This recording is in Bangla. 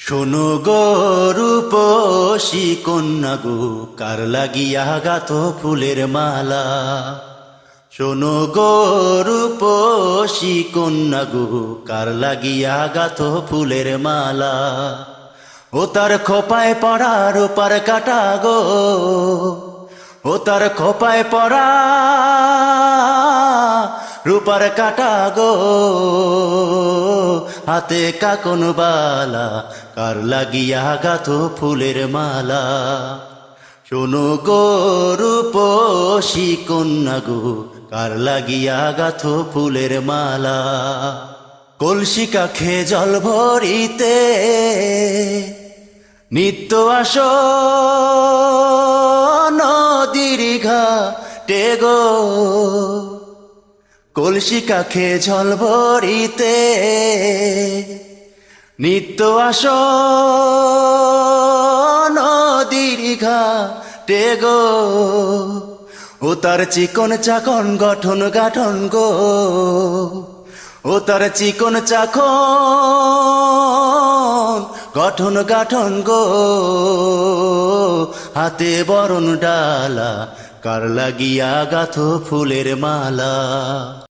শোনো গো রূপসী কন্যা গো, কার লাগিয়া গাথো ফুলের মালা। শোনো গো রূপসী কন্যা গো, কার লাগিয়া গাথো ফুলের মালা। ও তার খোপায় পড়া রূপার কাটা গো, ও তার খোপায় পড়া রূপার কাটা গো, হাতে কাকন বালা, কার লাগিয়া গাথো ফুলের মালা। শোনো গো রূপসী কন্যা গো, কার লাগিয়া গাথো ফুলের মালা। কলসি কাখে জল ভরিতে নিত্য আসো নদীর ঘাটে গো, কলসি কাখে জল ভরিতে নিত্য আসো নদীর ঘাটে গো। ও তার চিকন চাকন গঠন গাঠন গো, ও তার চিকন চাকন গঠন গাঠন গো, হাতে বরণ ডালা, কার লাগিয়া গাথো ফুলের মালা।